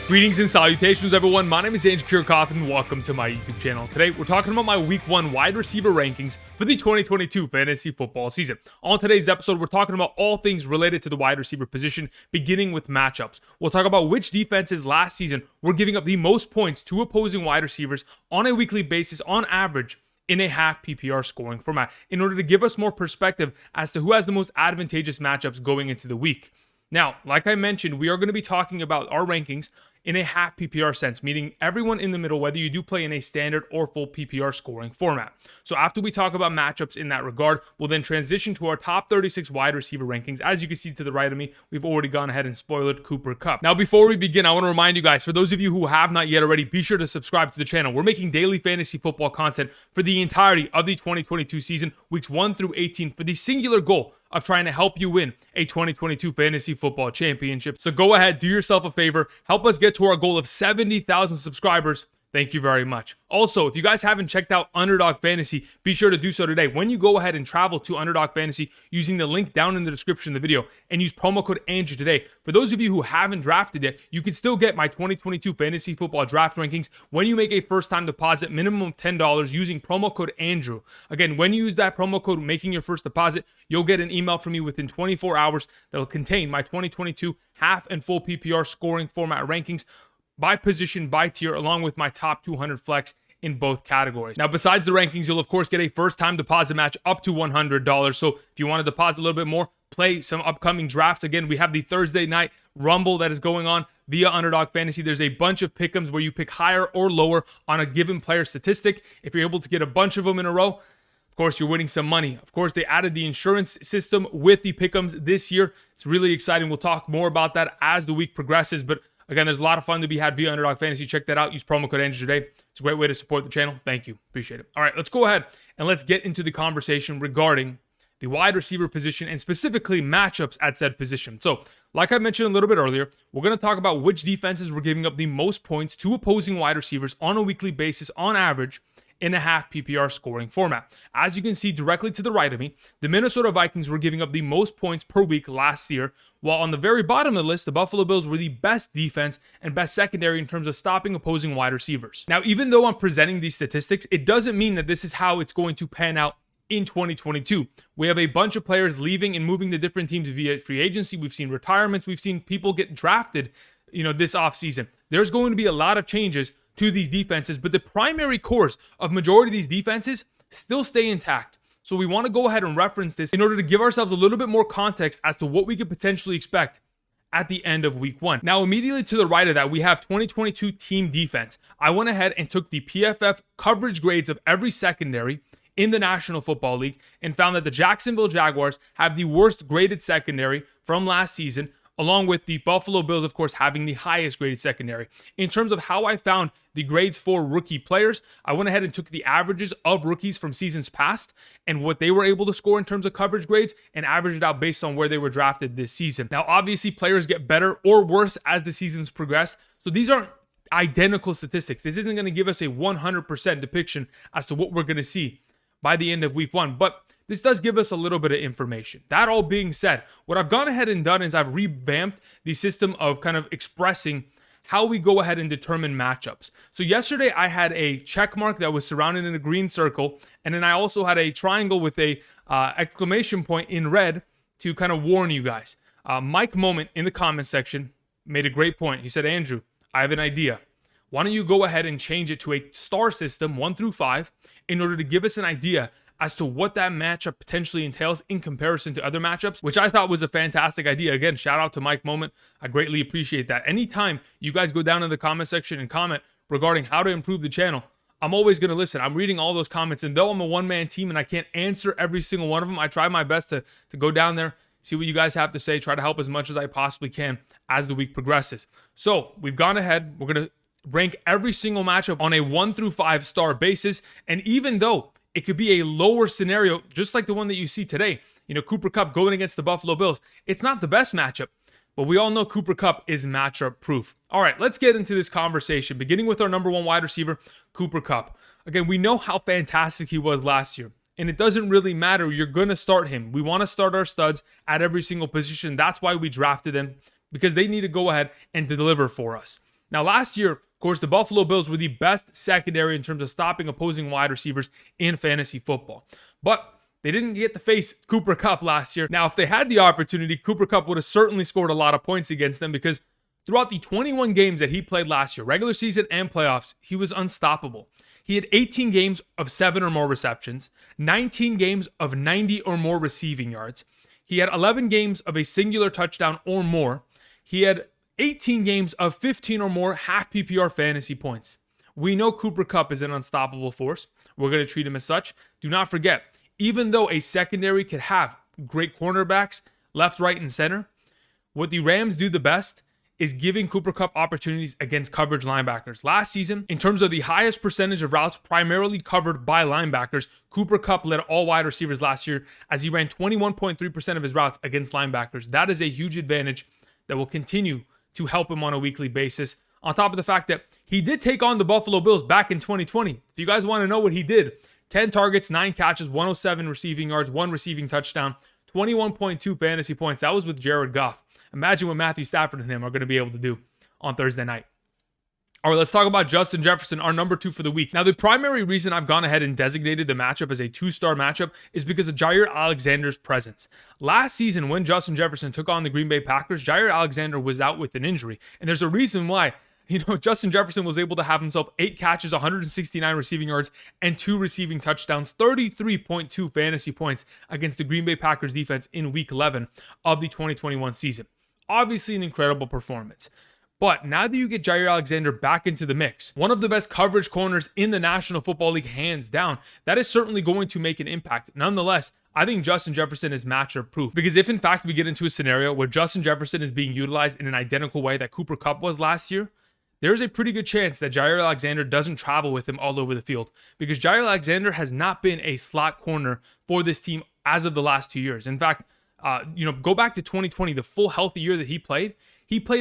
Greetings and salutations, everyone. My name is Andrew Kirchhoff, and welcome to my YouTube channel. Today, we're talking about my Week 1 wide receiver rankings for the 2022 fantasy football season. On today's episode, we're talking about all things related to the wide receiver position, beginning with matchups. We'll talk about which defenses last season were giving up the most points to opposing wide receivers on a weekly basis on average in a half PPR scoring format, in order to give us more perspective as to who has the most advantageous matchups going into the week. Now, like I mentioned, we are going to be talking about our rankings in a half PPR sense, meaning everyone in the middle, whether you do play in a standard or full PPR scoring format. So after we talk about matchups in that regard, we'll then transition to our top 36 wide receiver rankings. As you can see to the right of me, we've already gone ahead and spoiled Cooper Kupp. Now, before we begin, I want to remind you guys, for those of you who have not yet already, be sure to subscribe to the channel. We're making daily fantasy football content for the entirety of the 2022 season, weeks 1 through 18, for the singular goal of trying to help you win a 2022 fantasy football championship. So go ahead, do yourself a favor, help us get to our goal of 70,000 subscribers. Thank you very much. Also, if you guys haven't checked out Underdog Fantasy, be sure to do so today. When you go ahead and travel to Underdog Fantasy using the link down in the description of the video and use promo code Andrew today, for those of you who haven't drafted yet, you can still get my 2022 fantasy football draft rankings when you make a first-time deposit, minimum of $10, using promo code Andrew. Again, when you use that promo code, making your first deposit, you'll get an email from me within 24 hours that'll contain my 2022 half and full PPR scoring format rankings, by position, by tier, along with my top 200 flex in both categories. Now, besides the rankings, you'll of course get a first-time deposit match up to $100. So if you want to deposit a little bit more, play some upcoming drafts. Again, we have the Thursday night Rumble that is going on via Underdog Fantasy. There's a bunch of pick'ems where you pick higher or lower on a given player statistic. If you're able to get a bunch of them in a row, of course, you're winning some money. Of course, they added the insurance system with the pick'ems this year. It's really exciting. We'll talk more about that as the week progresses, but again, there's a lot of fun to be had via Underdog Fantasy. Check that out. Use promo code Andrew today. It's a great way to support the channel. Thank you. Appreciate it. All right, let's go ahead and let's get into the conversation regarding the wide receiver position and specifically matchups at said position. So, like I mentioned a little bit earlier, we're going to talk about which defenses were giving up the most points to opposing wide receivers on a weekly basis on average in a half PPR scoring format. As you can see directly to the right of me, the Minnesota Vikings were giving up the most points per week last year, while on the very bottom of the list, the Buffalo Bills were the best defense and best secondary in terms of stopping opposing wide receivers. Now, even though I'm presenting these statistics, it doesn't mean that this is how it's going to pan out in 2022. We have a bunch of players leaving and moving to different teams via free agency. We've seen retirements. We've seen people get drafted, this offseason. There's going to be a lot of changes to these defenses, but the primary cores of majority of these defenses still stay intact. So we want to go ahead and reference this in order to give ourselves a little bit more context as to what we could potentially expect at the end of week 1. Now, immediately to the right of that, we have 2022 team defense. I went ahead and took the PFF coverage grades of every secondary in the National Football League and found that the Jacksonville Jaguars have the worst graded secondary from last season, along with the Buffalo Bills, of course, having the highest graded secondary. In terms of how I found the grades for rookie players, I went ahead and took the averages of rookies from seasons past and what they were able to score in terms of coverage grades and averaged it out based on where they were drafted this season. Now, obviously, players get better or worse as the seasons progress, so these aren't identical statistics. This isn't going to give us a 100% depiction as to what we're going to see by the end of week 1, but this does give us a little bit of information. That all being said, what I've gone ahead and done is I've revamped the system of kind of expressing how we go ahead and determine matchups. So yesterday I had a check mark that was surrounded in a green circle, and then I also had a triangle with a exclamation point in red to kind of warn you guys. Mike Moment in the comments section made a great point. He said, Andrew, I have an idea. Why don't you go ahead and change it to a star system 1 through 5 in order to give us an idea as to what that matchup potentially entails in comparison to other matchups, which I thought was a fantastic idea. Again, shout out to Mike Moment. I greatly appreciate that. Anytime you guys go down in the comment section and comment regarding how to improve the channel, I'm always going to listen. I'm reading all those comments, and though I'm a one-man team and I can't answer every single one of them, I try my best to go down there, see what you guys have to say, try to help as much as I possibly can as the week progresses. So we've gone ahead. We're going to rank every single matchup on a 1 through 5 star basis, and even though it could be a lower scenario, just like the one that you see today, Cooper Kupp going against the Buffalo Bills, it's not the best matchup, but we all know Cooper Kupp is matchup proof. All right, let's get into this conversation, beginning with our number 1 wide receiver, Cooper Kupp. Again, we know how fantastic he was last year, and it doesn't really matter. You're going to start him. We want to start our studs at every single position. That's why we drafted them, because they need to go ahead and deliver for us. Now, last year, of course, the Buffalo Bills were the best secondary in terms of stopping opposing wide receivers in fantasy football. But they didn't get to face Cooper Kupp last year. Now, if they had the opportunity, Cooper Kupp would have certainly scored a lot of points against them because throughout the 21 games that he played last year, regular season and playoffs, he was unstoppable. He had 18 games of 7 or more receptions, 19 games of 90 or more receiving yards. He had 11 games of a singular touchdown or more. He had 18 games of 15 or more half PPR fantasy points. We know Cooper Kupp is an unstoppable force. We're going to treat him as such. Do not forget, even though a secondary could have great cornerbacks left, right, and center, what the Rams do the best is giving Cooper Kupp opportunities against coverage linebackers. Last season, in terms of the highest percentage of routes primarily covered by linebackers, Cooper Kupp led all wide receivers last year as he ran 21.3% of his routes against linebackers. That is a huge advantage that will continue to help him on a weekly basis. On top of the fact that he did take on the Buffalo Bills back in 2020. If you guys want to know what he did, 10 targets, 9 catches, 107 receiving yards, 1 receiving touchdown, 21.2 fantasy points. That was with Jared Goff. Imagine what Matthew Stafford and him are going to be able to do on Thursday night. All right, let's talk about Justin Jefferson, our number 2 for the week. Now, the primary reason I've gone ahead and designated the matchup as a 2-star matchup is because of Jaire Alexander's presence. Last season, when Justin Jefferson took on the Green Bay Packers, Jaire Alexander was out with an injury. And there's a reason why. Justin Jefferson was able to have himself 8 catches, 169 receiving yards, and 2 receiving touchdowns, 33.2 fantasy points against the Green Bay Packers defense in Week 11 of the 2021 season. Obviously an incredible performance. But now that you get Jaire Alexander back into the mix, one of the best coverage corners in the National Football League, hands down, that is certainly going to make an impact. Nonetheless, I think Justin Jefferson is matchup proof because if in fact we get into a scenario where Justin Jefferson is being utilized in an identical way that Cooper Kupp was last year, there's a pretty good chance that Jaire Alexander doesn't travel with him all over the field because Jaire Alexander has not been a slot corner for this team as of the last 2 years. In fact, go back to 2020, the full healthy year that he played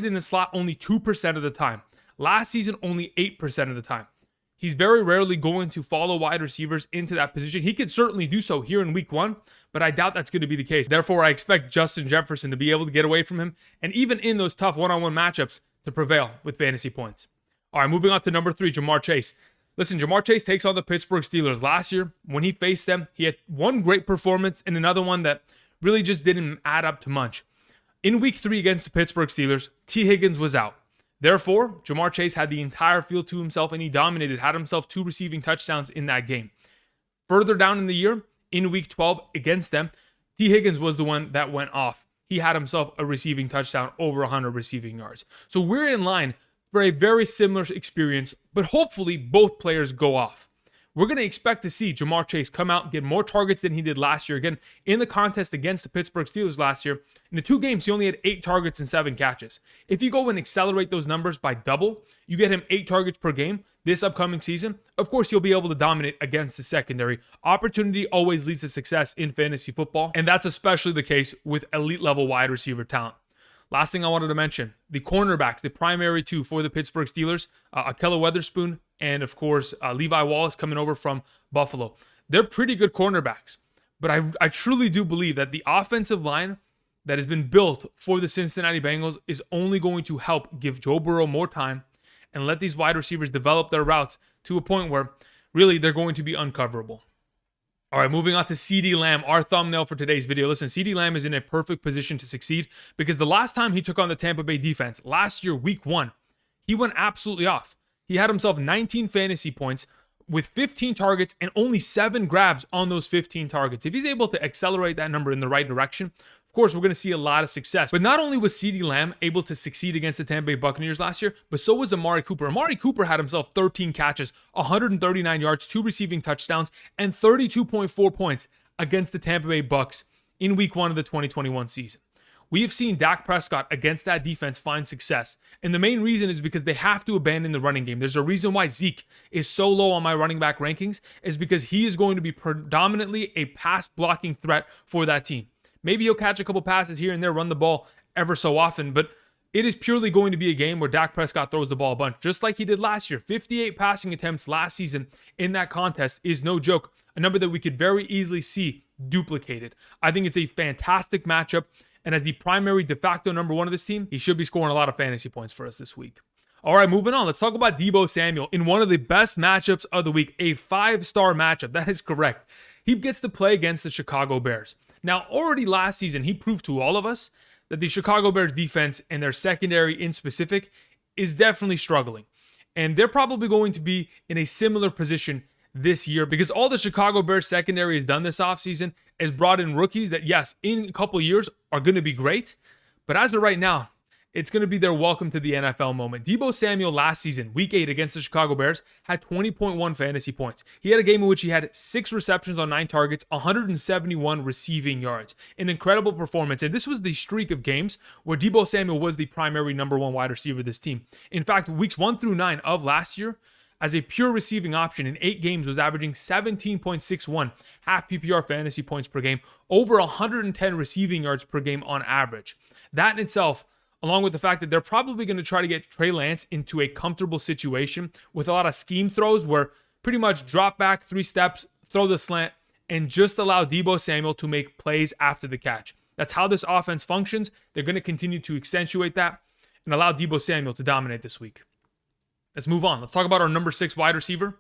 in the slot only 2% of the time. Last season, only 8% of the time. He's very rarely going to follow wide receivers into that position. He could certainly do so here in Week 1, but I doubt that's going to be the case. Therefore, I expect Justin Jefferson to be able to get away from him, and even in those tough one-on-one matchups, to prevail with fantasy points. All right, moving on to number 3, Ja'Marr Chase. Listen, Ja'Marr Chase takes on the Pittsburgh Steelers. Last year, when he faced them, he had one great performance and another one that really just didn't add up to much. In Week 3 against the Pittsburgh Steelers, T. Higgins was out. Therefore, Ja'Marr Chase had the entire field to himself and he dominated, had himself 2 receiving touchdowns in that game. Further down in the year, in Week 12 against them, T. Higgins was the one that went off. He had himself a receiving touchdown, over 100 receiving yards. So we're in line for a very similar experience, but hopefully both players go off. We're going to expect to see Ja'Marr Chase come out and get more targets than he did last year. Again, in the contest against the Pittsburgh Steelers last year, in the 2 games, he only had 8 targets and 7 catches. If you go and accelerate those numbers by double, you get him 8 targets per game this upcoming season. Of course, he'll be able to dominate against the secondary. Opportunity always leads to success in fantasy football, and that's especially the case with elite level wide receiver talent. Last thing I wanted to mention, the cornerbacks, the primary 2 for the Pittsburgh Steelers, Ahkello Witherspoon and, of course, Levi Wallace coming over from Buffalo. They're pretty good cornerbacks, but I truly do believe that the offensive line that has been built for the Cincinnati Bengals is only going to help give Joe Burrow more time and let these wide receivers develop their routes to a point where really they're going to be uncoverable. All right, moving on to CeeDee Lamb, our thumbnail for today's video. Listen, CeeDee Lamb is in a perfect position to succeed because the last time he took on the Tampa Bay defense, last year, Week 1, he went absolutely off. He had himself 19 fantasy points with 15 targets and only 7 grabs on those 15 targets. If he's able to accelerate that number in the right direction, of course, we're going to see a lot of success. But not only was CeeDee Lamb able to succeed against the Tampa Bay Buccaneers last year, but so was Amari Cooper. Amari Cooper had himself 13 catches, 139 yards, 2 receiving touchdowns, and 32.4 points against the Tampa Bay Bucs in Week 1 of the 2021 season. We have seen Dak Prescott against that defense find success. And the main reason is because they have to abandon the running game. There's a reason why Zeke is so low on my running back rankings, is because he is going to be predominantly a pass blocking threat for that team. Maybe he'll catch a couple passes here and there, run the ball ever so often, but it is purely going to be a game where Dak Prescott throws the ball a bunch, just like he did last year. 58 passing attempts last season in that contest is no joke, a number that we could very easily see duplicated. I think it's a fantastic matchup, and as the primary de facto number 1 of this team, he should be scoring a lot of fantasy points for us this week. All right, moving on. Let's talk about Deebo Samuel in one of the best matchups of the week, a 5-star matchup. That is correct. He gets to play against the Chicago Bears. Now, already last season, he proved to all of us that the Chicago Bears defense and their secondary in specific is definitely struggling. And they're probably going to be in a similar position this year because all the Chicago Bears secondary has done this offseason is brought in rookies that, yes, in a couple of years are going to be great. But as of right now, it's going to be their welcome to the NFL moment. Deebo Samuel last season, week 8 against the Chicago Bears, had 20.1 fantasy points. He had a game in which he had 6 receptions on 9 targets, 171 receiving yards. An incredible performance. And this was the streak of games where Deebo Samuel was the primary number 1 wide receiver of this team. In fact, weeks 1 through 9 of last year, as a pure receiving option in 8 games, was averaging 17.61 half PPR fantasy points per game, over 110 receiving yards per game on average. That in itself, along with the fact that they're probably going to try to get Trey Lance into a comfortable situation with a lot of scheme throws where pretty much drop back 3 steps, throw the slant, and just allow Deebo Samuel to make plays after the catch. That's how this offense functions. They're going to continue to accentuate that and allow Deebo Samuel to dominate this week. Let's move on. Let's talk about our number 6 wide receiver.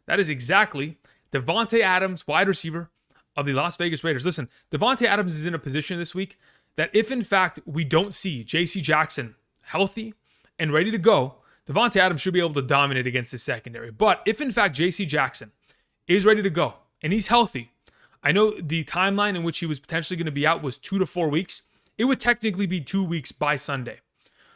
That is exactly Davante Adams, wide receiver of the Las Vegas Raiders. Listen, Davante Adams is in a position this week that if in fact we don't see J.C. Jackson healthy and ready to go, Davante Adams should be able to dominate against his secondary. But if in fact J.C. Jackson is ready to go and he's healthy, I know the timeline in which he was potentially going to be out was 2 to 4 weeks. It would technically be 2 weeks by Sunday.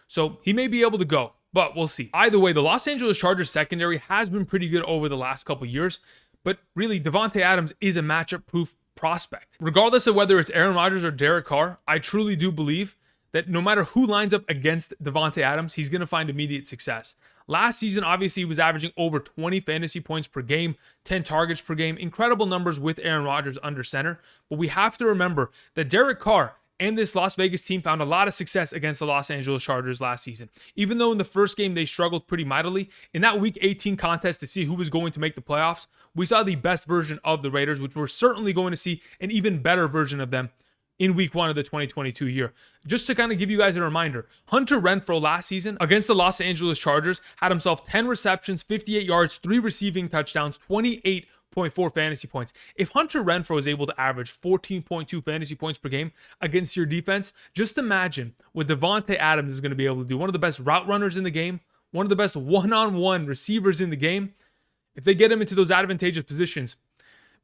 So he may be able to go, but we'll see. Either way, the Los Angeles Chargers secondary has been pretty good over the last couple years, but really Davante Adams is a matchup-proof prospect. Regardless of whether it's Aaron Rodgers or Derek Carr, I truly do believe that no matter who lines up against Davante Adams, he's going to find immediate success. Last season, obviously, he was averaging over 20 fantasy points per game, 10 targets per game. Incredible numbers with Aaron Rodgers under center. But we have to remember that Derek Carr and this Las Vegas team found a lot of success against the Los Angeles Chargers last season. Even though in the first game they struggled pretty mightily, in that Week 18 contest to see who was going to make the playoffs, we saw the best version of the Raiders, which we're certainly going to see an even better version of them in Week 1 of the 2022 year. Just to kind of give you guys a reminder, Hunter Renfrow last season against the Los Angeles Chargers had himself 10 receptions, 58 yards, 3 receiving touchdowns, 28.4 fantasy points. If Hunter Renfrow is able to average 14.2 fantasy points per game against your defense, just imagine what Davante Adams is going to be able to do. One of the best route runners in the game, one of the best one-on-one receivers in the game. If they get him into those advantageous positions,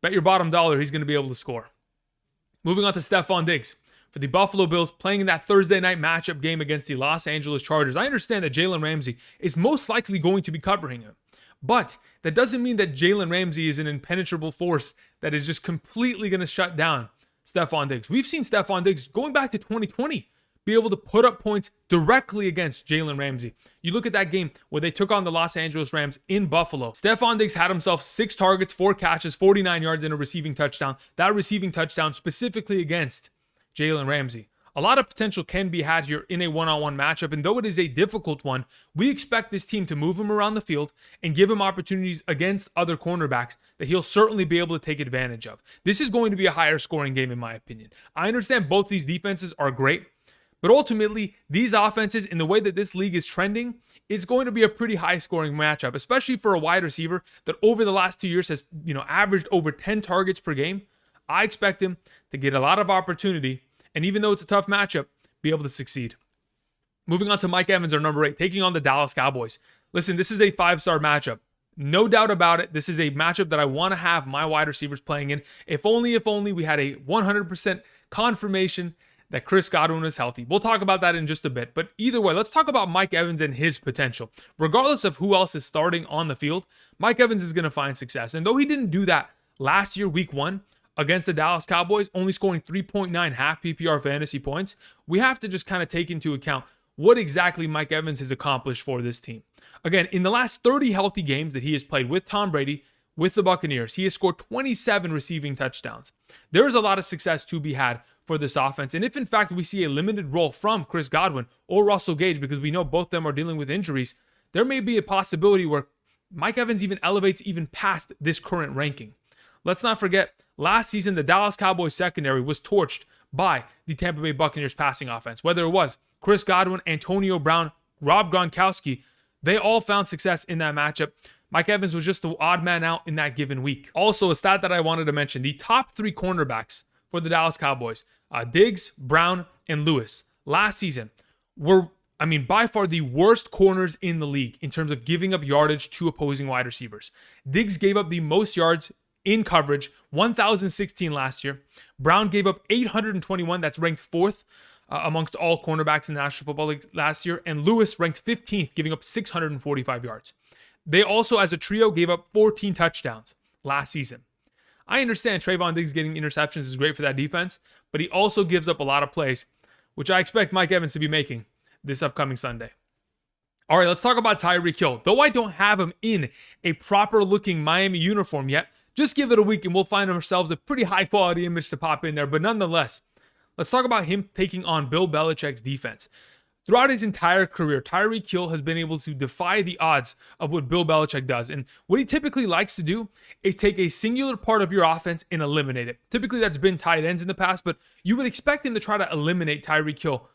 bet your bottom dollar he's going to be able to score. Moving on to Stefon Diggs. For the Buffalo Bills playing in that Thursday night matchup game against the Los Angeles Chargers, I understand that Jalen Ramsey is most likely going to be covering him. But that doesn't mean that Jalen Ramsey is an impenetrable force that is just completely going to shut down Stefon Diggs. We've seen Stefon Diggs going back to 2020 be able to put up points directly against Jalen Ramsey. You look at that game where they took on the Los Angeles Rams in Buffalo. Stefon Diggs had himself 6 targets, 4 catches, 49 yards, and a receiving touchdown. That receiving touchdown specifically against Jalen Ramsey. A lot of potential can be had here in a one-on-one matchup, and though it is a difficult one, we expect this team to move him around the field and give him opportunities against other cornerbacks that he'll certainly be able to take advantage of. This is going to be a higher scoring game in my opinion. I understand both these defenses are great, but ultimately, these offenses, in the way that this league is trending, is going to be a pretty high-scoring matchup, especially for a wide receiver that over the last 2 years has, averaged over 10 targets per game. I expect him to get a lot of opportunity, and even though it's a tough matchup, be able to succeed. Moving on to Mike Evans, our number 8, taking on the Dallas Cowboys. Listen, this is a 5-star matchup. No doubt about it. This is a matchup that I want to have my wide receivers playing in. If only we had a 100% confirmation that Chris Godwin is healthy. We'll talk about that in just a bit. But either way, let's talk about Mike Evans and his potential. Regardless of who else is starting on the field, Mike Evans is going to find success. And though he didn't do that last year, week 1, against the Dallas Cowboys, only scoring 3.9 half PPR fantasy points, we have to just kind of take into account what exactly Mike Evans has accomplished for this team. Again, in the last 30 healthy games that he has played with Tom Brady, with the Buccaneers, he has scored 27 receiving touchdowns. There is a lot of success to be had for this offense. And if in fact we see a limited role from Chris Godwin or Russell Gage, because we know both of them are dealing with injuries, there may be a possibility where Mike Evans even elevates even past this current ranking. Let's not forget, last season, the Dallas Cowboys secondary was torched by the Tampa Bay Buccaneers passing offense. Whether it was Chris Godwin, Antonio Brown, Rob Gronkowski, They all found success in that matchup. Mike Evans was just the odd man out in that given week. Also, a stat that I wanted to mention, the top 3 cornerbacks for the Dallas Cowboys, Diggs, Brown, and Lewis, last season were, by far the worst corners in the league in terms of giving up yardage to opposing wide receivers. Diggs gave up the most yards in coverage, 1,016 last year. Brown gave up 821, that's ranked 4th amongst all cornerbacks in the National Football League last year. And Lewis ranked 15th, giving up 645 yards. They also, as a trio, gave up 14 touchdowns last season. I understand Trayvon Diggs getting interceptions is great for that defense, but he also gives up a lot of plays, which I expect Mike Evans to be making this upcoming Sunday. All right, let's talk about Tyreek Hill. Though I don't have him in a proper-looking Miami uniform yet, just give it a week and we'll find ourselves a pretty high-quality image to pop in there. But nonetheless, let's talk about him taking on Bill Belichick's defense. Throughout his entire career, Tyreek Hill has been able to defy the odds of what Bill Belichick does. And what he typically likes to do is take a singular part of your offense and eliminate it. Typically, that's been tight ends in the past, but you would expect him to try to eliminate Tyreek Hill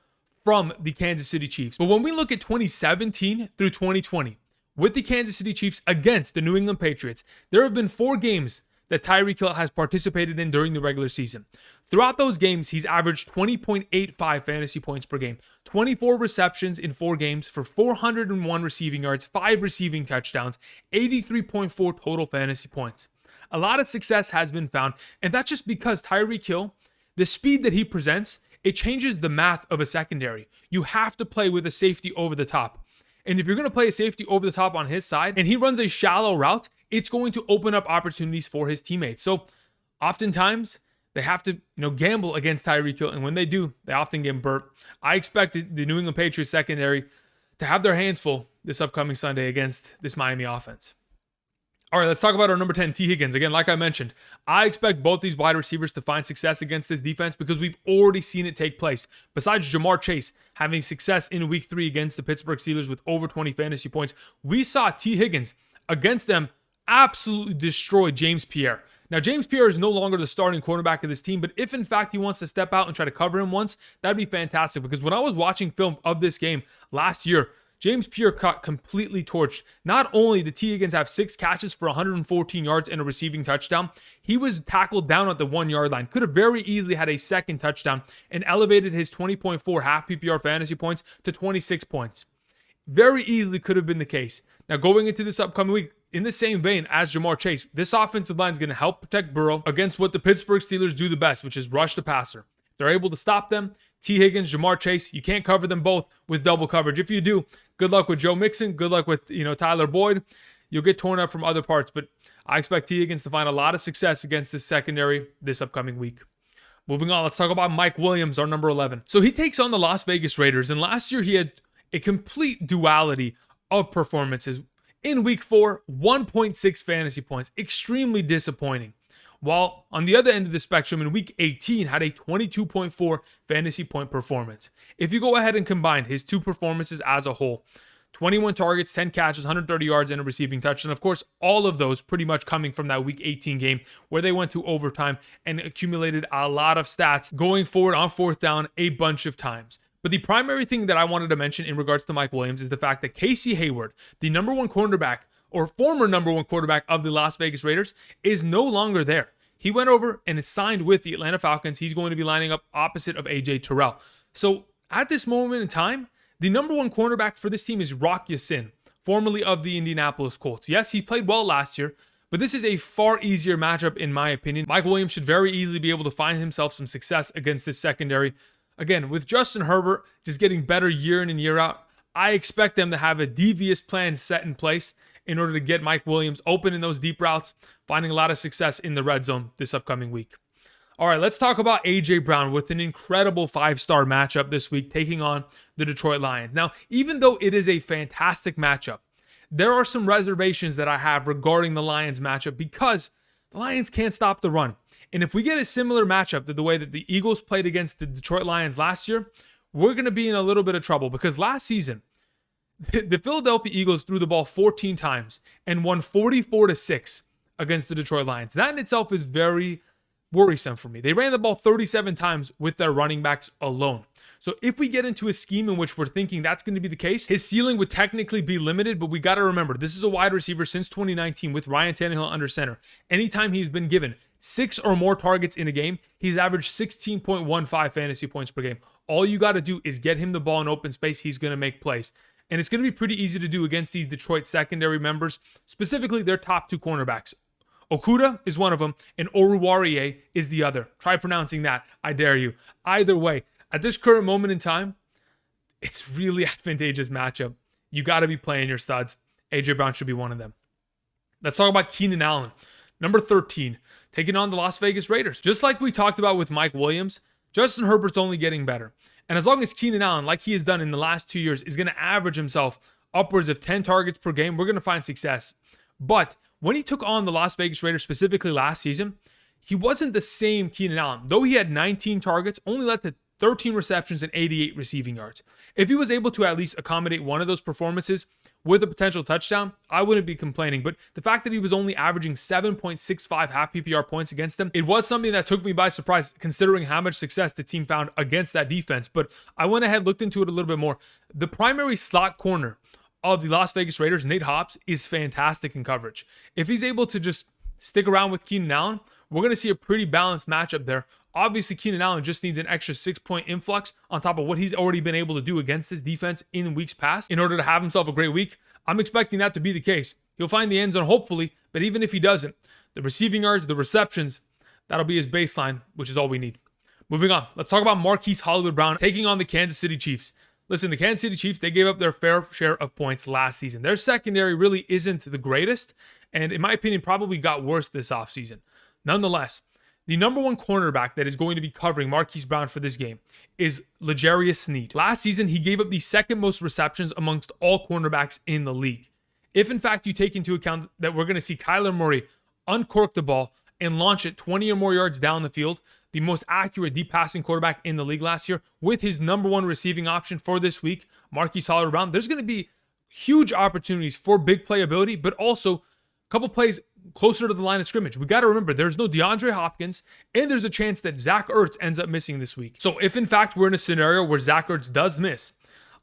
from the Kansas City Chiefs. But when we look at 2017 through 2020, with the Kansas City Chiefs against the New England Patriots, there have been 4 games that Tyreek Hill has participated in during the regular season. Throughout those games, he's averaged 20.85 fantasy points per game, 24 receptions in 4 games for 401 receiving yards, 5 receiving touchdowns, 83.4 total fantasy points. A lot of success has been found, and that's just because Tyreek Hill, the speed that he presents, it changes the math of a secondary. You have to play with a safety over the top. And if you're going to play a safety over the top on his side and he runs a shallow route, it's going to open up opportunities for his teammates. So oftentimes they have to, gamble against Tyreek Hill. And when they do, they often get burnt. I expect the New England Patriots secondary to have their hands full this upcoming Sunday against this Miami offense. All right, let's talk about our number 10, T. Higgins. Again, like I mentioned, I expect both these wide receivers to find success against this defense because we've already seen it take place. Besides Jamar Chase having success in week 3 against the Pittsburgh Steelers with over 20 fantasy points, we saw T. Higgins against them absolutely destroy James Pierre. Now, James Pierre is no longer the starting cornerback of this team, but if in fact he wants to step out and try to cover him once, that'd be fantastic because when I was watching film of this game last year, James Pierre got completely torched. Not only did T. Higgins have 6 catches for 114 yards and a receiving touchdown, he was tackled down at the 1-yard line. Could have very easily had a second touchdown and elevated his 20.4 half PPR fantasy points to 26 points. Very easily could have been the case. Now, going into this upcoming week, in the same vein as Jamar Chase, this offensive line is going to help protect Burrow against what the Pittsburgh Steelers do the best, which is rush the passer. If they're able to stop them, T. Higgins, Jamar Chase, you can't cover them both with double coverage. If you do, good luck with Joe Mixon. Good luck with, Tyler Boyd. You'll get torn up from other parts, but I expect T. Higgins to find a lot of success against this secondary this upcoming week. Moving on, let's talk about Mike Williams, our number 11. So he takes on the Las Vegas Raiders, and last year he had a complete duality of performances. In week 4, 1.6 fantasy points, extremely disappointing. While on the other end of the spectrum, in week 18, had a 22.4 fantasy point performance. If you go ahead and combine his 2 performances as a whole, 21 targets, 10 catches, 130 yards, and a receiving touchdown. Of course, all of those pretty much coming from that week 18 game where they went to overtime and accumulated a lot of stats going forward on 4th down a bunch of times. But the primary thing that I wanted to mention in regards to Mike Williams is the fact that Casey Hayward, the number 1 cornerback or former number 1 quarterback of the Las Vegas Raiders, is no longer there. He went over and is signed with the Atlanta Falcons. He's going to be lining up opposite of AJ Terrell. So at this moment in time, the number 1 cornerback for this team is Rock Ya-Sin, formerly of the Indianapolis Colts. Yes, he played well last year, but this is a far easier matchup in my opinion. Mike Williams should very easily be able to find himself some success against this secondary. Again, with Justin Herbert just getting better year in and year out, I expect them to have a devious plan set in place in order to get Mike Williams open in those deep routes, finding a lot of success in the red zone this upcoming week. All right, let's talk about A.J. Brown with an incredible 5-star matchup this week, taking on the Detroit Lions. Now, even though it is a fantastic matchup, there are some reservations that I have regarding the Lions matchup because the Lions can't stop the run. And if we get a similar matchup to the way that the Eagles played against the Detroit Lions last year, we're going to be in a little bit of trouble because last season, the Philadelphia Eagles threw the ball 14 times and won 44-6 against the Detroit Lions. That in itself is very worrisome for me. They ran the ball 37 times with their running backs alone. So if we get into a scheme in which we're thinking that's going to be the case, his ceiling would technically be limited, but we got to remember, this is a wide receiver since 2019 with Ryan Tannehill under center. Anytime he's been given 6 or more targets in a game, he's averaged 16.15 fantasy points per game. All you got to do is get him the ball in open space. He's going to make plays. And it's going to be pretty easy to do against these Detroit secondary members, specifically their top 2 cornerbacks. Okuda is one of them, and Oruwariye is the other. Try pronouncing that. I dare you. Either way, at this current moment in time, it's really advantageous matchup. You got to be playing your studs. A.J. Brown should be one of them. Let's talk about Keenan Allen. Number 13, taking on the Las Vegas Raiders. Just like we talked about with Mike Williams, Justin Herbert's only getting better. And as long as Keenan Allen, like he has done in the last 2 years, is going to average himself upwards of 10 targets per game, we're going to find success. But when he took on the Las Vegas Raiders specifically last season, he wasn't the same Keenan Allen. Though he had 19 targets, only led to 13 receptions and 88 receiving yards. If he was able to at least accommodate one of those performances with a potential touchdown, I wouldn't be complaining. But the fact that he was only averaging 7.65 half PPR points against them, it was something that took me by surprise considering how much success the team found against that defense. But I went ahead, looked into it a little bit more. The primary slot corner of the Las Vegas Raiders, Nate Hobbs, is fantastic in coverage. If he's able to just stick around with Keenan Allen, we're going to see a pretty balanced matchup there. Obviously, Keenan Allen just needs an extra 6-point influx on top of what he's already been able to do against this defense in weeks past in order to have himself a great week. I'm expecting that to be the case. He'll find the end zone, hopefully, but even if he doesn't, the receiving yards, the receptions, that'll be his baseline, which is all we need. Moving on, let's talk about Marquise Brown taking on the Kansas City Chiefs. Listen, the Kansas City Chiefs, they gave up their fair share of points last season. Their secondary really isn't the greatest, and in my opinion, probably got worse this offseason. Nonetheless, the number 1 cornerback that is going to be covering Marquise Brown for this game is L'Jarius Sneed. Last season, he gave up the 2nd most receptions amongst all cornerbacks in the league. If in fact you take into account that we're going to see Kyler Murray uncork the ball and launch it 20 or more yards down the field, the most accurate deep passing quarterback in the league last year, with his number 1 receiving option for this week, Marquise Brown, there's going to be huge opportunities for big playability, but also a couple plays closer to the line of scrimmage. We got to remember there's no DeAndre Hopkins, and there's a chance that Zach Ertz ends up missing this week. So if in fact we're in a scenario where Zach Ertz does miss,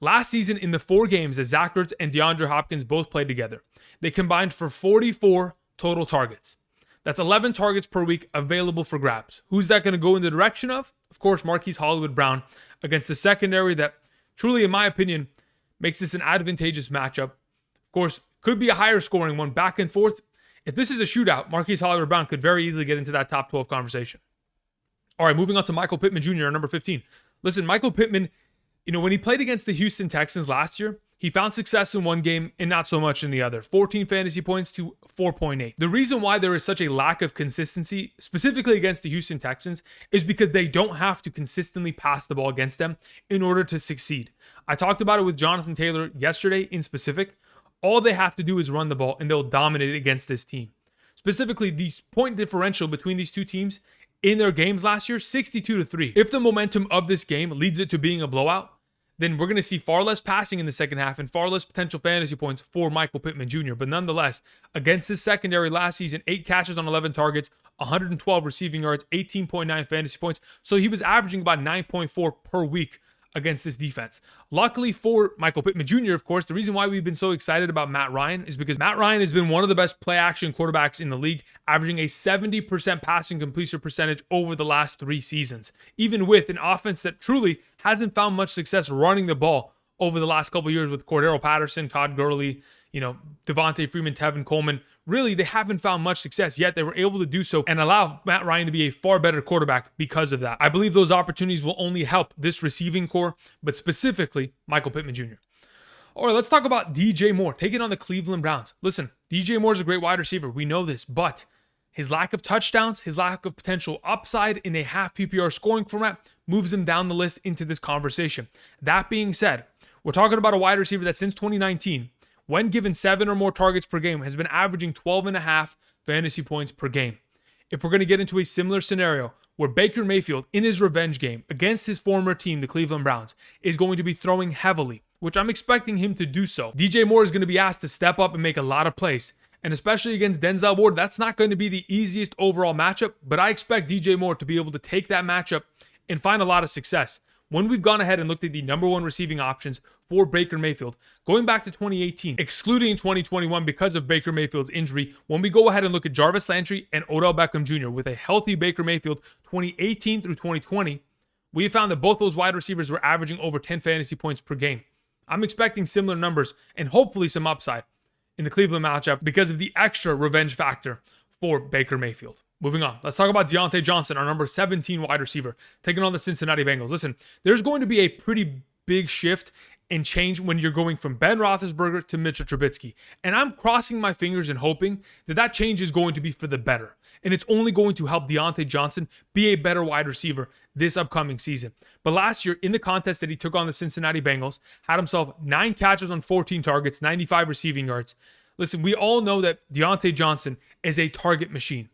last season in the 4 games that Zach Ertz and DeAndre Hopkins both played together, they combined for 44 total targets. That's 11 targets per week available for grabs. Who's that going to go in the direction of? Of course, Marquise Brown against the secondary that truly, in my opinion, makes this an advantageous matchup. Of course, could be a higher scoring one, back and forth. If this is a shootout, Marquise Brown could very easily get into that top 12 conversation. All right, moving on to Michael Pittman Jr., number 15. Listen, Michael Pittman, when he played against the Houston Texans last year, he found success in one game and not so much in the other. 14 fantasy points to 4.8. The reason why there is such a lack of consistency, specifically against the Houston Texans, is because they don't have to consistently pass the ball against them in order to succeed. I talked about it with Jonathan Taylor yesterday in specific. All they have to do is run the ball and they'll dominate against this team. Specifically, the point differential between these two teams in their games last year, 62-3. If the momentum of this game leads it to being a blowout, then we're going to see far less passing in the second half and far less potential fantasy points for Michael Pittman Jr. But nonetheless, against this secondary last season, 8 catches on 11 targets, 112 receiving yards, 18.9 fantasy points. So he was averaging about 9.4 per week against this defense. Luckily for Michael Pittman Jr., of course, the reason why we've been so excited about Matt Ryan is because Matt Ryan has been one of the best play-action quarterbacks in the league, averaging a 70% passing completion percentage over the last 3 seasons, even with an offense that truly hasn't found much success running the ball over the last couple of years with Cordero Patterson, Todd Gurley, Devontae Freeman, Tevin Coleman. Really, they haven't found much success, yet they were able to do so and allow Matt Ryan to be a far better quarterback because of that. I believe those opportunities will only help this receiving core, but specifically Michael Pittman Jr. All right, let's talk about DJ Moore taking on the Cleveland Browns. Listen, DJ Moore is a great wide receiver. We know this, but his lack of touchdowns, his lack of potential upside in a half PPR scoring format moves him down the list into this conversation. That being said, we're talking about a wide receiver that since 2019, when given 7 or more targets per game, has been averaging 12.5 fantasy points per game. If we're going to get into a similar scenario where Baker Mayfield, in his revenge game against his former team, the Cleveland Browns, is going to be throwing heavily, which I'm expecting him to do so, DJ Moore is going to be asked to step up and make a lot of plays. And especially against Denzel Ward, that's not going to be the easiest overall matchup, but I expect DJ Moore to be able to take that matchup and find a lot of success. when we've gone ahead and looked at the number one receiving options for Baker Mayfield, going back to 2018, excluding 2021 because of Baker Mayfield's injury, when we go ahead and look at Jarvis Landry and Odell Beckham Jr. with a healthy Baker Mayfield 2018 through 2020, we found that both those wide receivers were averaging over 10 fantasy points per game. I'm expecting similar numbers and hopefully some upside in the Cleveland matchup because of the extra revenge factor for Baker Mayfield. Moving on, let's talk about Diontae Johnson, our number 17 wide receiver, taking on the Cincinnati Bengals. Listen, there's going to be a pretty big shift and change when you're going from Ben Roethlisberger to Mitchell Trubisky. And I'm crossing my fingers and hoping that that change is going to be for the better. And it's only going to help Diontae Johnson be a better wide receiver this upcoming season. But last year, in the contest that he took on the Cincinnati Bengals, had himself 9 catches on 14 targets, 95 receiving yards. Listen, we all know that Diontae Johnson is a target machine.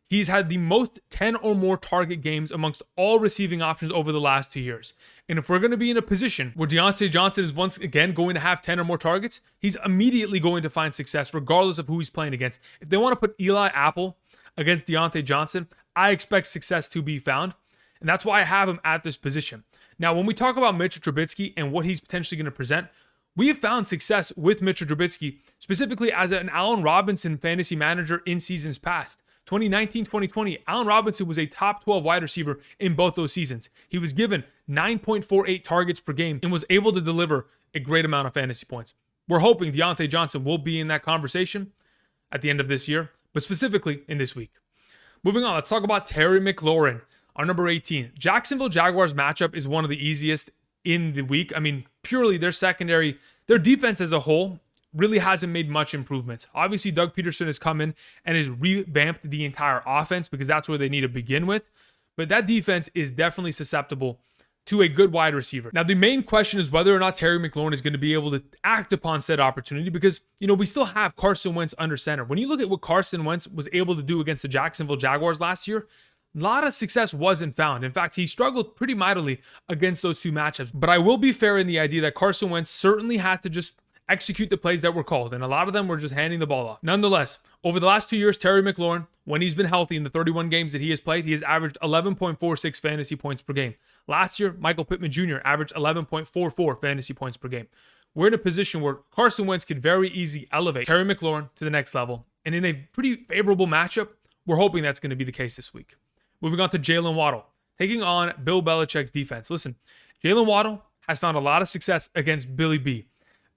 He's had the most 10 or more target games amongst all receiving options over the last 2 years. And if we're going to be in a position where Diontae Johnson is once again going to have 10 or more targets, he's immediately going to find success regardless of who he's playing against. If they want to put Eli Apple against Diontae Johnson, I expect success to be found. And that's why I have him at this position. Now, when we talk about Mitchell Trubisky and what he's potentially going to present, we have found success with Mitchell Trubisky, specifically as an Allen Robinson fantasy manager in seasons past. 2019, 2020, Allen Robinson was a top 12 wide receiver in both those seasons. He was given 9.48 targets per game and was able to deliver a great amount of fantasy points. We're hoping Diontae Johnson will be in that conversation at the end of this year, but specifically in this week. Moving on, let's talk about Terry McLaurin, our number 18. Jacksonville Jaguars matchup is one of the easiest in the week. I mean, purely their secondary, their defense as a whole really hasn't made much improvements. Obviously, Doug Peterson has come in and has revamped the entire offense because that's where they need to begin with. But that defense is definitely susceptible to a good wide receiver. Now, the main question is whether or not Terry McLaurin is going to be able to act upon said opportunity because, we still have Carson Wentz under center. When you look at what Carson Wentz was able to do against the Jacksonville Jaguars last year, a lot of success wasn't found. In fact, he struggled pretty mightily against those two matchups. But I will be fair in the idea that Carson Wentz certainly had to just execute the plays that were called, and a lot of them were just handing the ball off. Nonetheless, over the last 2 years, Terry McLaurin, when he's been healthy in the 31 games that he has played, he has averaged 11.46 fantasy points per game. Last year, Michael Pittman Jr. averaged 11.44 fantasy points per game. We're in a position where Carson Wentz could very easily elevate Terry McLaurin to the next level, and in a pretty favorable matchup, we're hoping that's going to be the case this week. Moving on to Jaylen Waddle, taking on Bill Belichick's defense. Listen, Jaylen Waddle has found a lot of success against Billy B.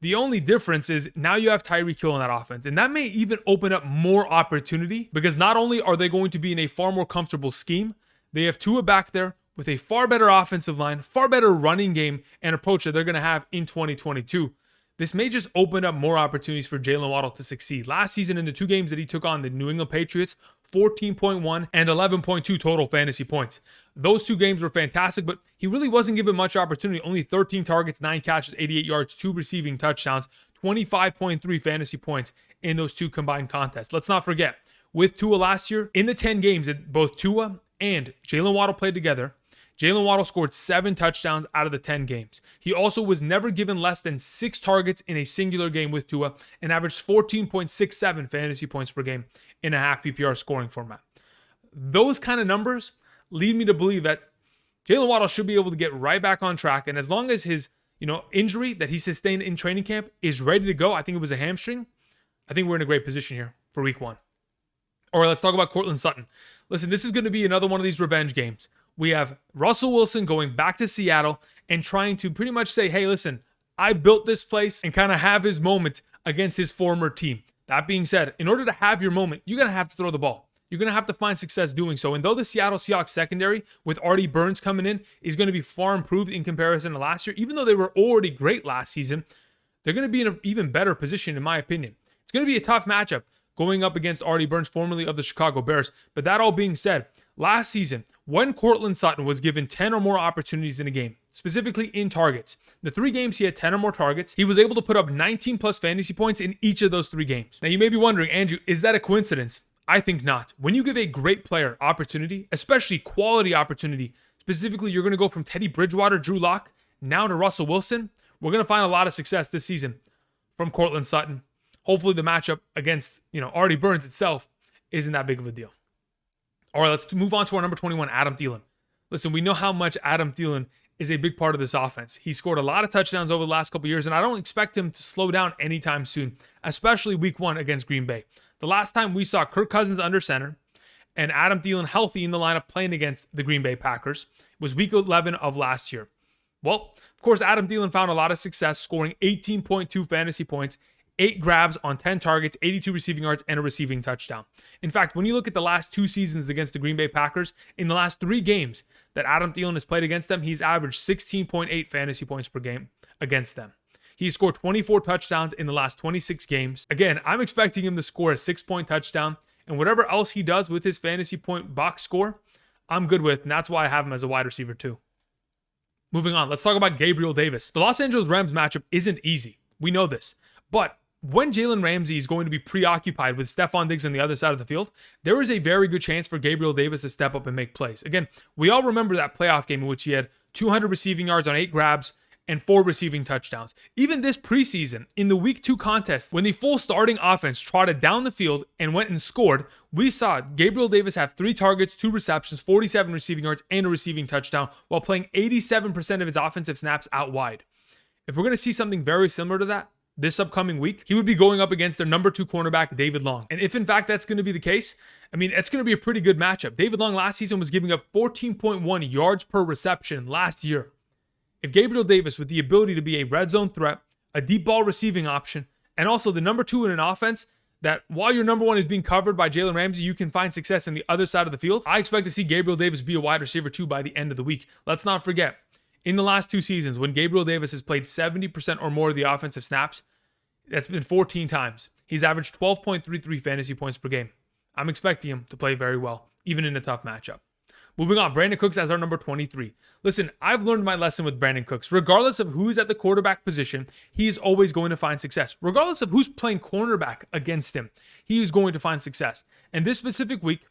The only difference is now you have Tyreek Hill in that offense, and that may even open up more opportunity because not only are they going to be in a far more comfortable scheme, they have Tua back there with a far better offensive line, far better running game and approach that they're going to have in 2022. This may just open up more opportunities for Jaylen Waddle to succeed. Last season in the 2 games that he took on the New England Patriots, 14.1 and 11.2 total fantasy points. Those 2 games were fantastic, but he really wasn't given much opportunity. Only 13 targets, 9 catches, 88 yards, 2 receiving touchdowns, 25.3 fantasy points in those 2 combined contests. Let's not forget, with Tua last year, in the 10 games that both Tua and Jaylen Waddle played together, Jaylen Waddle scored 7 touchdowns out of the 10 games. He also was never given less than 6 targets in a singular game with Tua and averaged 14.67 fantasy points per game in a half PPR scoring format. Those kind of numbers lead me to believe that Jaylen Waddle should be able to get right back on track. And as long as his injury that he sustained in training camp is ready to go, I think it was a hamstring, I think we're in a great position here for week 1. All right, let's talk about Courtland Sutton. Listen, this is going to be another one of these revenge games. We have Russell Wilson going back to Seattle and trying to pretty much say, hey, listen, I built this place, and kind of have his moment against his former team. That being said, in order to have your moment, you're going to have to throw the ball. You're going to have to find success doing so. And though the Seattle Seahawks secondary with Artie Burns coming in is going to be far improved in comparison to last year, even though they were already great last season, they're going to be in an even better position, in my opinion. It's going to be a tough matchup going up against Artie Burns, formerly of the Chicago Bears. But that all being said, last season, when Courtland Sutton was given 10 or more opportunities in a game, specifically in targets, the 3 games he had 10 or more targets, he was able to put up 19 plus fantasy points in each of those 3 games. Now you may be wondering, Andrew, is that a coincidence? I think not. When you give a great player opportunity, especially quality opportunity, specifically you're going to go from Teddy Bridgewater, Drew Lock, now to Russell Wilson, we're going to find a lot of success this season from Courtland Sutton. Hopefully the matchup against, Artie Burns itself isn't that big of a deal. All right, let's move on to our number 21, Adam Thielen. Listen, we know how much Adam Thielen is a big part of this offense. He scored a lot of touchdowns over the last couple of years, and I don't expect him to slow down anytime soon, especially week 1 against Green Bay. The last time we saw Kirk Cousins under center and Adam Thielen healthy in the lineup playing against the Green Bay Packers was week 11 of last year. Well, of course, Adam Thielen found a lot of success, scoring 18.2 fantasy points, 8 grabs on 10 targets, 82 receiving yards, and a receiving touchdown. In fact, when you look at the last 2 seasons against the Green Bay Packers, in the last 3 games that Adam Thielen has played against them, he's averaged 16.8 fantasy points per game against them. He scored 24 touchdowns in the last 26 games. Again, I'm expecting him to score a 6-point touchdown, and whatever else he does with his fantasy point box score, I'm good with, and that's why I have him as a wide receiver too. Moving on, let's talk about Gabriel Davis. The Los Angeles Rams matchup isn't easy. We know this. But when Jalen Ramsey is going to be preoccupied with Stefon Diggs on the other side of the field, there is a very good chance for Gabriel Davis to step up and make plays. Again, we all remember that playoff game in which he had 200 receiving yards on 8 grabs and 4 receiving touchdowns. Even this preseason, in the Week 2 contest, when the full starting offense trotted down the field and went and scored, we saw Gabriel Davis have 3 targets, 2 receptions, 47 receiving yards, and a receiving touchdown while playing 87% of his offensive snaps out wide. If we're going to see something very similar to that this upcoming week, he would be going up against their number 2 cornerback, David Long. And if in fact that's going to be the case, I mean, it's going to be a pretty good matchup. David Long last season was giving up 14.1 yards per reception last year. If Gabriel Davis, with the ability to be a red zone threat, a deep ball receiving option, and also the number 2 in an offense that while your number 1 is being covered by Jalen Ramsey, you can find success in the other side of the field, I expect to see Gabriel Davis be a wide receiver too by the end of the week. Let's not forget, in the last 2 seasons, when Gabriel Davis has played 70% or more of the offensive snaps, that's been 14 times. He's averaged 12.33 fantasy points per game. I'm expecting him to play very well, even in a tough matchup. Moving on, Brandin Cooks as our number 23. Listen, I've learned my lesson with Brandin Cooks. Regardless of who's at the quarterback position, he is always going to find success. Regardless of who's playing cornerback against him, he is going to find success. And this specific week,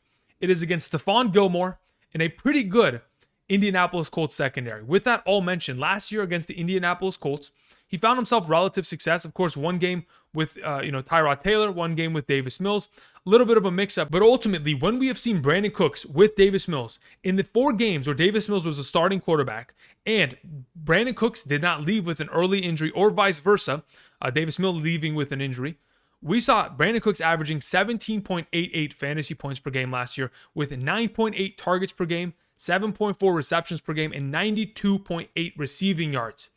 it is against Stephon Gilmore and a pretty good Indianapolis Colts secondary. With that all mentioned, last year against the Indianapolis Colts, he found himself relative success. Of course, one game with Tyrod Taylor, one game with Davis Mills, a little bit of a mix-up. But ultimately, when we have seen Brandin Cooks with Davis Mills in the 4 games where Davis Mills was a starting quarterback and Brandin Cooks did not leave with an early injury or vice versa, Davis Mills leaving with an injury, we saw Brandin Cooks averaging 17.88 fantasy points per game last year with 9.8 targets per game, 7.4 receptions per game, and 92.8 receiving yards.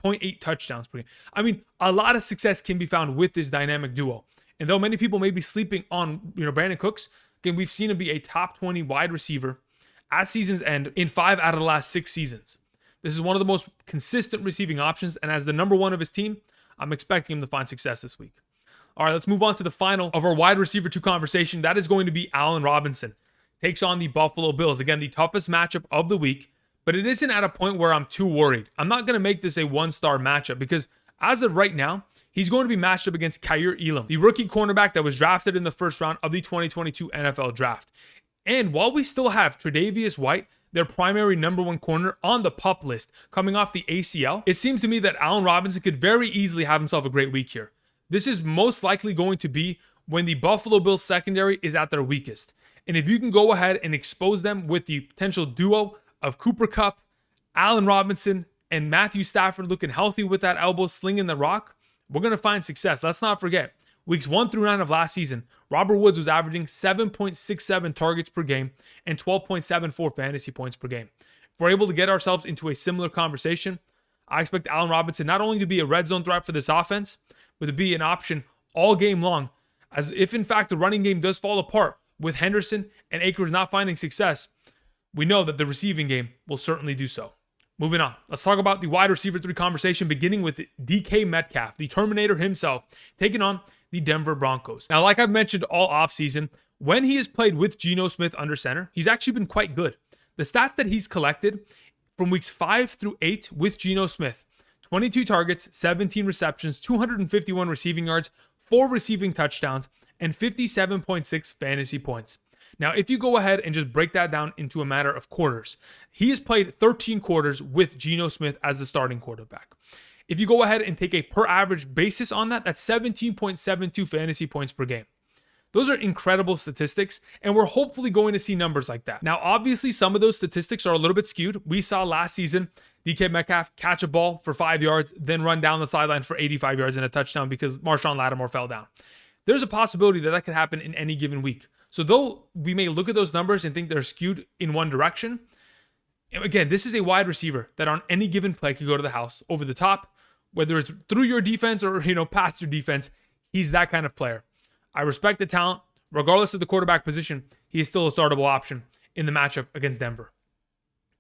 0.8 touchdowns per game. I mean, a lot of success can be found with this dynamic duo. And though many people may be sleeping on, Brandin Cooks, again, we've seen him be a top 20 wide receiver at season's end in 5 out of the last 6 seasons. This is one of the most consistent receiving options, and as the number 1 of his team, I'm expecting him to find success this week. All right, let's move on to the final of our wide receiver 2 conversation. That is going to be Allen Robinson. Takes on the Buffalo Bills. Again, the toughest matchup of the week. But it isn't at a point where I'm too worried. I'm not going to make this a 1-star matchup because as of right now, he's going to be matched up against Kaiir Elam, the rookie cornerback that was drafted in the first round of the 2022 NFL Draft. And while we still have Tre'Davious White, their primary number 1 corner, on the PUP list coming off the ACL, it seems to me that Allen Robinson could very easily have himself a great week here. This is most likely going to be when the Buffalo Bills secondary is at their weakest. And if you can go ahead and expose them with the potential duo of Cooper Kupp, Allen Robinson, and Matthew Stafford looking healthy with that elbow, slinging the rock, we're going to find success. Let's not forget, weeks 1 through 9 of last season, Robert Woods was averaging 7.67 targets per game and 12.74 fantasy points per game. If we're able to get ourselves into a similar conversation, I expect Allen Robinson not only to be a red zone threat for this offense, but to be an option all game long, as if in fact the running game does fall apart with Henderson and Akers not finding success, we know that the receiving game will certainly do so. Moving on, let's talk about the wide receiver 3 conversation, beginning with DK Metcalf, the Terminator himself, taking on the Denver Broncos. Now, like I've mentioned all offseason, when he has played with Geno Smith under center, he's actually been quite good. The stats that he's collected from weeks 5 through 8 with Geno Smith, 22 targets, 17 receptions, 251 receiving yards, 4 receiving touchdowns, and 57.6 fantasy points. Now, if you go ahead and just break that down into a matter of quarters, he has played 13 quarters with Geno Smith as the starting quarterback. If you go ahead and take a per average basis on that, that's 17.72 fantasy points per game. Those are incredible statistics, and we're hopefully going to see numbers like that. Now, obviously, some of those statistics are a little bit skewed. We saw last season DK Metcalf catch a ball for 5 yards, then run down the sideline for 85 yards and a touchdown because Marshawn Lattimore fell down. There's a possibility that that could happen in any given week. So though we may look at those numbers and think they're skewed in one direction, again, this is a wide receiver that on any given play could go to the house, over the top, whether it's through your defense or, past your defense. He's that kind of player. I respect the talent. Regardless of the quarterback position, he is still a startable option in the matchup against Denver.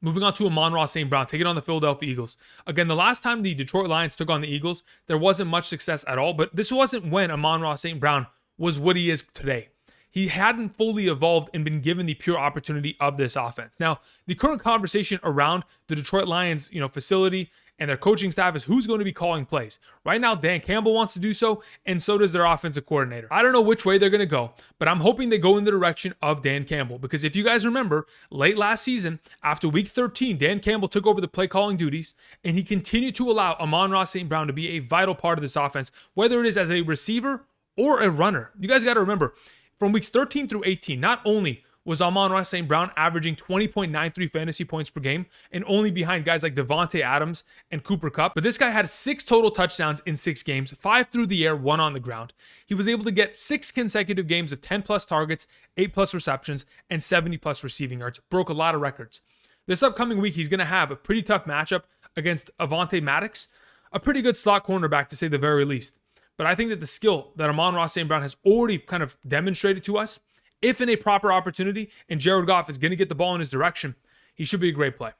Moving on to Amon-Ra St. Brown, taking on the Philadelphia Eagles. Again, the last time the Detroit Lions took on the Eagles, there wasn't much success at all, but this wasn't when Amon-Ra St. Brown was what he is today. He hadn't fully evolved and been given the pure opportunity of this offense. Now, the current conversation around the Detroit Lions, facility and their coaching staff is who's going to be calling plays. Right now, Dan Campbell wants to do so, and so does their offensive coordinator. I don't know which way they're going to go, but I'm hoping they go in the direction of Dan Campbell, because if you guys remember, late last season, after week 13, Dan Campbell took over the play calling duties, and he continued to allow Amon-Ra St. Brown to be a vital part of this offense, whether it is as a receiver or a runner. You guys got to remember, from weeks 13 through 18, not only was Amon-Ra St. Brown averaging 20.93 fantasy points per game and only behind guys like Davante Adams and Cooper Kupp, but this guy had 6 total touchdowns in 6 games, 5 through the air, 1 on the ground. He was able to get 6 consecutive games of 10 plus targets, 8 plus receptions, and 70 plus receiving yards. Broke a lot of records. This upcoming week, he's going to have a pretty tough matchup against Avonte Maddox, a pretty good slot cornerback to say the very least. But I think that the skill that Amon-Ra St. Brown has already kind of demonstrated to us, if in a proper opportunity and Jared Goff is going to get the ball in his direction, he should be a great play.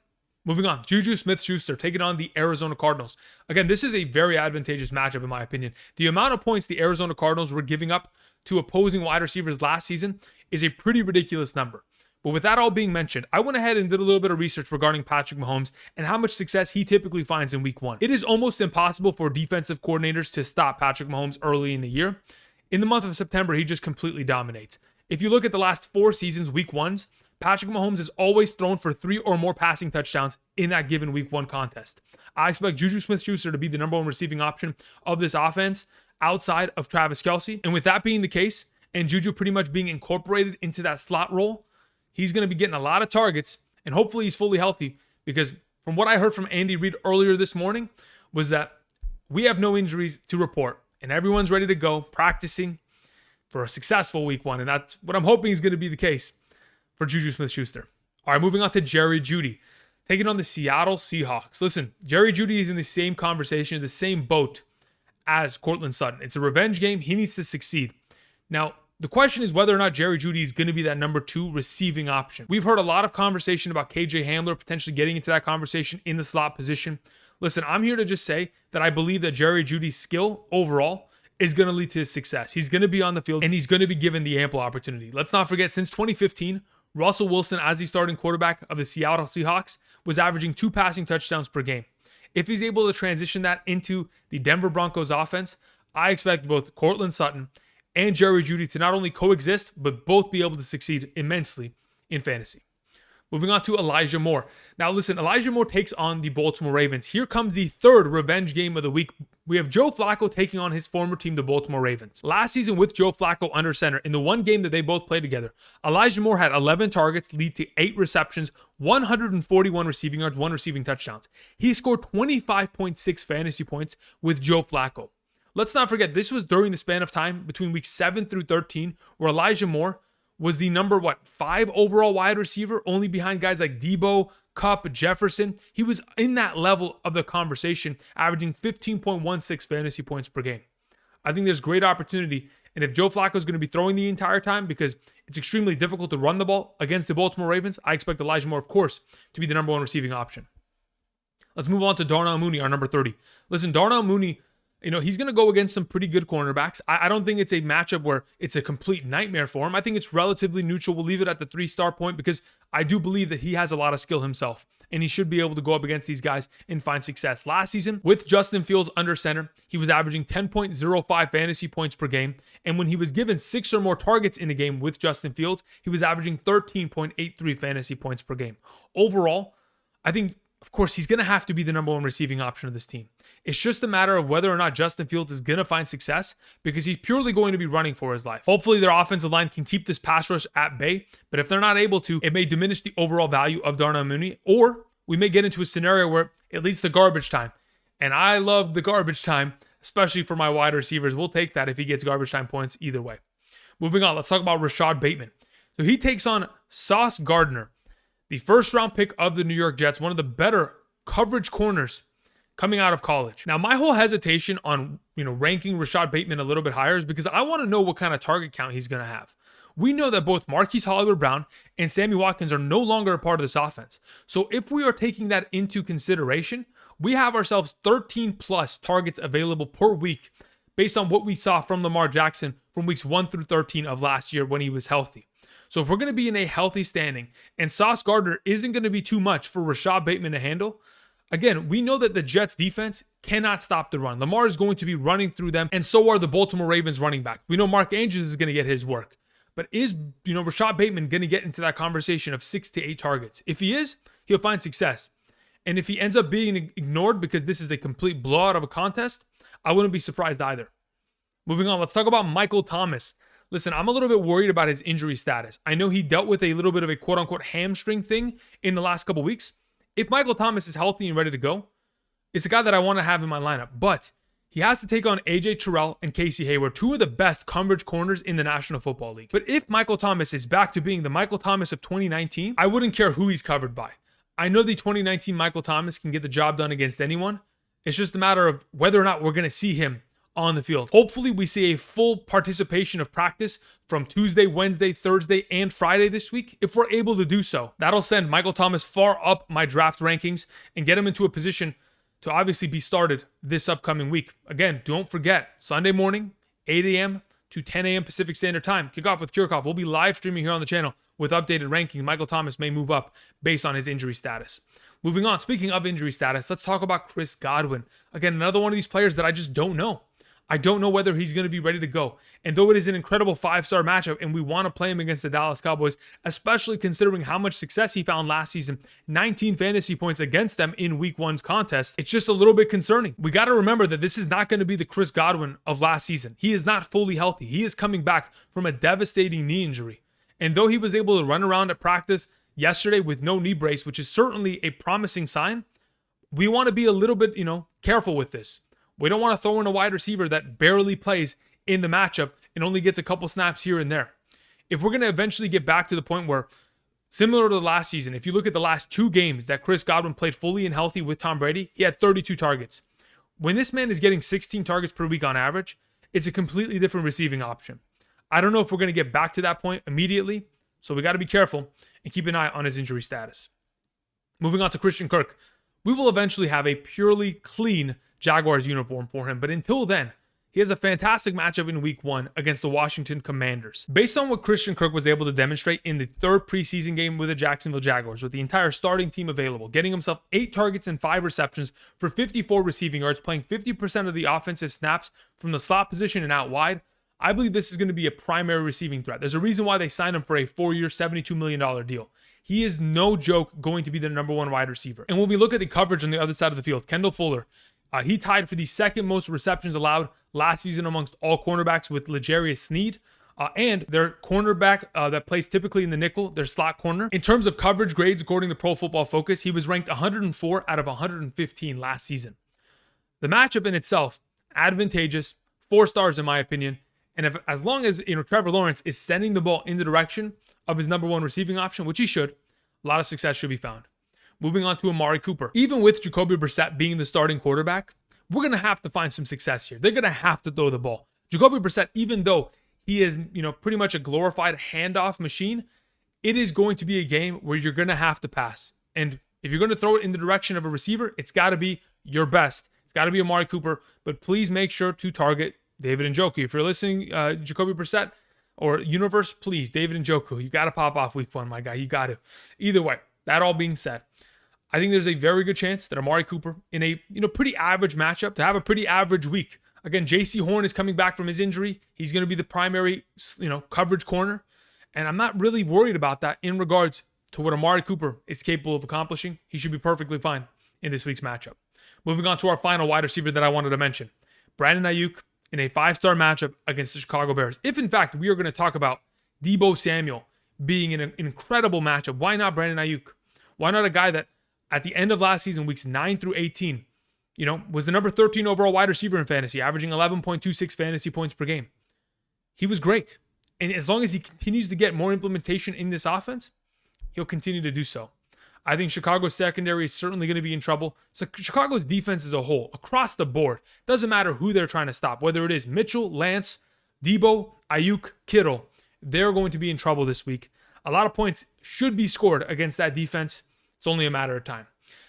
Moving on, JuJu Smith-Schuster taking on the Arizona Cardinals. Again, this is a very advantageous matchup in my opinion. The amount of points the Arizona Cardinals were giving up to opposing wide receivers last season is a pretty ridiculous number. But with that all being mentioned, I went ahead and did a little bit of research regarding Patrick Mahomes and how much success he typically finds in week 1. It is almost impossible for defensive coordinators to stop Patrick Mahomes early in the year. In the month of September, he just completely dominates. If you look at the last 4 seasons, week 1s, Patrick Mahomes has always thrown for 3 or more passing touchdowns in that given week 1 contest. I expect JuJu Smith-Schuster to be the number 1 receiving option of this offense outside of Travis Kelce. And with that being the case, and JuJu pretty much being incorporated into that slot role, he's going to be getting a lot of targets, and hopefully he's fully healthy, because from what I heard from Andy Reid earlier this morning was that we have no injuries to report, and everyone's ready to go practicing for a successful week 1, and that's what I'm hoping is going to be the case for JuJu Smith-Schuster. All right, moving on to Jerry Jeudy, taking on the Seattle Seahawks. Listen, Jerry Jeudy is in the same conversation, the same boat as Courtland Sutton. It's a revenge game. He needs to succeed. Now, the question is whether or not Jerry Jeudy is going to be that number 2 receiving option. We've heard a lot of conversation about KJ Hamler potentially getting into that conversation in the slot position. Listen, I'm here to just say that I believe that Jerry Jeudy's skill overall is going to lead to his success. He's going to be on the field, and he's going to be given the ample opportunity. Let's not forget, since 2015, Russell Wilson, as the starting quarterback of the Seattle Seahawks, was averaging 2 passing touchdowns per game. If he's able to transition that into the Denver Broncos offense, I expect both Courtland Sutton and Jerry Jeudy to not only coexist, but both be able to succeed immensely in fantasy. Moving on to Elijah Moore. Now listen, Elijah Moore takes on the Baltimore Ravens. Here comes the 3rd revenge game of the week. We have Joe Flacco taking on his former team, the Baltimore Ravens. Last season with Joe Flacco under center, in the one game that they both played together, Elijah Moore had 11 targets, lead to 8 receptions, 141 receiving yards, 1 receiving touchdowns. He scored 25.6 fantasy points with Joe Flacco. Let's not forget, this was during the span of time between weeks 7 through 13, where Elijah Moore was the number, 5 overall wide receiver, only behind guys like Deebo, Kupp, Jefferson. He was in that level of the conversation, averaging 15.16 fantasy points per game. I think there's great opportunity, and if Joe Flacco is going to be throwing the entire time, because it's extremely difficult to run the ball against the Baltimore Ravens, I expect Elijah Moore, of course, to be the number 1 receiving option. Let's move on to Darnell Mooney, our number 30. Listen, Darnell Mooney, he's going to go against some pretty good cornerbacks. I don't think it's a matchup where it's a complete nightmare for him. I think it's relatively neutral. We'll leave it at the 3-star point because I do believe that he has a lot of skill himself, and he should be able to go up against these guys and find success. Last season, with Justin Fields under center, he was averaging 10.05 fantasy points per game, and when he was given 6 or more targets in a game with Justin Fields, he was averaging 13.83 fantasy points per game. Overall, I think, of course, he's going to have to be the number 1 receiving option of this team. It's just a matter of whether or not Justin Fields is going to find success, because he's purely going to be running for his life. Hopefully, their offensive line can keep this pass rush at bay, but if they're not able to, it may diminish the overall value of Darnell Mooney, or we may get into a scenario where it leads to garbage time. And I love the garbage time, especially for my wide receivers. We'll take that if he gets garbage time points either way. Moving on, let's talk about Rashod Bateman. So he takes on Sauce Gardner, the first-round pick of the New York Jets, one of the better coverage corners coming out of college. Now, my whole hesitation on ranking Rashod Bateman a little bit higher is because I want to know what kind of target count he's going to have. We know that both Marquise Brown and Sammy Watkins are no longer a part of this offense. So if we are taking that into consideration, we have ourselves 13 plus targets available per week based on what we saw from Lamar Jackson from weeks 1 through 13 of last year when he was healthy. So if we're going to be in a healthy standing and Sauce Gardner isn't going to be too much for Rashod Bateman to handle, again, we know that the Jets defense cannot stop the run. Lamar is going to be running through them, and so are the Baltimore Ravens running back. We know Mark Andrews is going to get his work. But is, Rashod Bateman going to get into that conversation of 6 to 8 targets? If he is, he'll find success. And if he ends up being ignored because this is a complete blowout of a contest, I wouldn't be surprised either. Moving on, let's talk about Michael Thomas. Listen, I'm a little bit worried about his injury status. I know he dealt with a little bit of a quote-unquote hamstring thing in the last couple weeks. If Michael Thomas is healthy and ready to go, it's a guy that I want to have in my lineup. But he has to take on A.J. Terrell and Casey Hayward, two of the best coverage corners in the National Football League. But if Michael Thomas is back to being the Michael Thomas of 2019, I wouldn't care who he's covered by. I know the 2019 Michael Thomas can get the job done against anyone. It's just a matter of whether or not we're going to see him on the field. Hopefully, we see a full participation of practice from Tuesday, Wednesday, Thursday, and Friday this week. If we're able to do so, that'll send Michael Thomas far up my draft rankings and get him into a position to obviously be started this upcoming week. Again, don't forget, Sunday morning, 8 a.m. to 10 a.m. Pacific Standard Time. Kickoff with Kirkhoff. We'll be live streaming here on the channel with updated rankings. Michael Thomas may move up based on his injury status. Moving on, speaking of injury status, let's talk about Chris Godwin. Again, another one of these players that I just don't know. I don't know whether he's going to be ready to go. And though it is an incredible 5-star matchup and we want to play him against the Dallas Cowboys, especially considering how much success he found last season, 19 fantasy points against them in week 1's contest, it's just a little bit concerning. We got to remember that this is not going to be the Chris Godwin of last season. He is not fully healthy. He is coming back from a devastating knee injury. And though he was able to run around at practice yesterday with no knee brace, which is certainly a promising sign, we want to be a little bit, careful with this. We don't want to throw in a wide receiver that barely plays in the matchup and only gets a couple snaps here and there. If we're going to eventually get back to the point where, similar to the last season, if you look at the last 2 games that Chris Godwin played fully and healthy with Tom Brady, he had 32 targets. When this man is getting 16 targets per week on average, it's a completely different receiving option. I don't know if we're going to get back to that point immediately, so we got to be careful and keep an eye on his injury status. Moving on to Christian Kirk. We will eventually have a purely clean Jaguars uniform for him, but until then, he has a fantastic matchup in week 1 against the Washington Commanders. Based on what Christian Kirk was able to demonstrate in the 3rd preseason game with the Jacksonville Jaguars, with the entire starting team available, getting himself 8 targets and 5 receptions for 54 receiving yards, playing 50% of the offensive snaps from the slot position and out wide, I believe this is going to be a primary receiving threat. There's a reason why they signed him for a 4-year, $72 million deal. He is no joke going to be the number 1 wide receiver. And when we look at the coverage on the other side of the field, Kendall Fuller, he tied for the 2nd most receptions allowed last season amongst all cornerbacks with L'Jarius Sneed. And their cornerback that plays typically in the nickel, their slot corner. In terms of coverage grades, according to Pro Football Focus, he was ranked 104 out of 115 last season. The matchup in itself, advantageous, 4 stars in my opinion. And as long as Trevor Lawrence is sending the ball in the direction of his number 1 receiving option, which he should, a lot of success should be found. Moving on to Amari Cooper. Even with Jacoby Brissett being the starting quarterback, we're going to have to find some success here. They're going to have to throw the ball. Jacoby Brissett, even though he is, pretty much a glorified handoff machine, it is going to be a game where you're going to have to pass. And if you're going to throw it in the direction of a receiver, it's got to be your best. It's got to be Amari Cooper, but please make sure to target David Njoku. If you're listening, Jacoby Brissett or Universe, please, David Njoku, you got to pop off week 1, my guy. You got to. Either way, that all being said, I think there's a very good chance that Amari Cooper, in a pretty average matchup, to have a pretty average week. Again, J.C. Horn is coming back from his injury. He's going to be the primary, coverage corner. And I'm not really worried about that in regards to what Amari Cooper is capable of accomplishing. He should be perfectly fine in this week's matchup. Moving on to our final wide receiver that I wanted to mention. Brandin Aiyuk in a 5-star matchup against the Chicago Bears. If, in fact, we are going to talk about Deebo Samuel being in an incredible matchup, why not Brandin Aiyuk? Why not a guy that at the end of last season, weeks 9 through 18, was the number 13 overall wide receiver in fantasy, averaging 11.26 fantasy points per game. He was great. And as long as he continues to get more implementation in this offense, he'll continue to do so. I think Chicago's secondary is certainly going to be in trouble. So Chicago's defense as a whole, across the board, doesn't matter who they're trying to stop, whether it is Mitchell, Lance, Deebo, Aiyuk, Kittle, they're going to be in trouble this week. A lot of points should be scored against that defense. It's only a matter of time.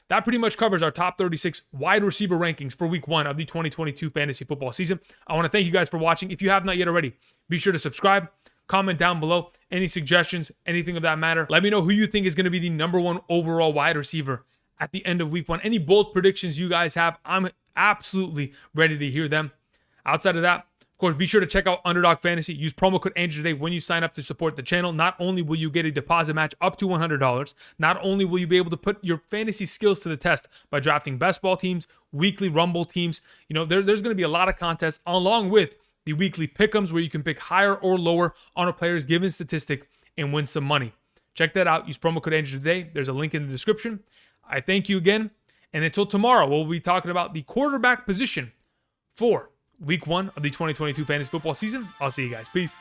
That pretty much covers our top 36 wide receiver rankings for week 1 of the 2022 fantasy football season. I want to thank you guys for watching. If you have not yet already, be sure to subscribe, comment down below any suggestions, anything of that matter. Let me know who you think is going to be the number 1 overall wide receiver at the end of week 1. Any bold predictions you guys have, I'm absolutely ready to hear them. Outside of that, of course, be sure to check out Underdog Fantasy. Use promo code Andrew today when you sign up to support the channel. Not only will you get a deposit match up to $100, not only will you be able to put your fantasy skills to the test by drafting best ball teams, weekly rumble teams. There's going to be a lot of contests along with the weekly pick'ems where you can pick higher or lower on a player's given statistic and win some money. Check that out. Use promo code Andrew today. There's a link in the description. I thank you again. And until tomorrow, we'll be talking about the quarterback position for Week 1 of the 2022 fantasy football season. I'll see you guys. Peace.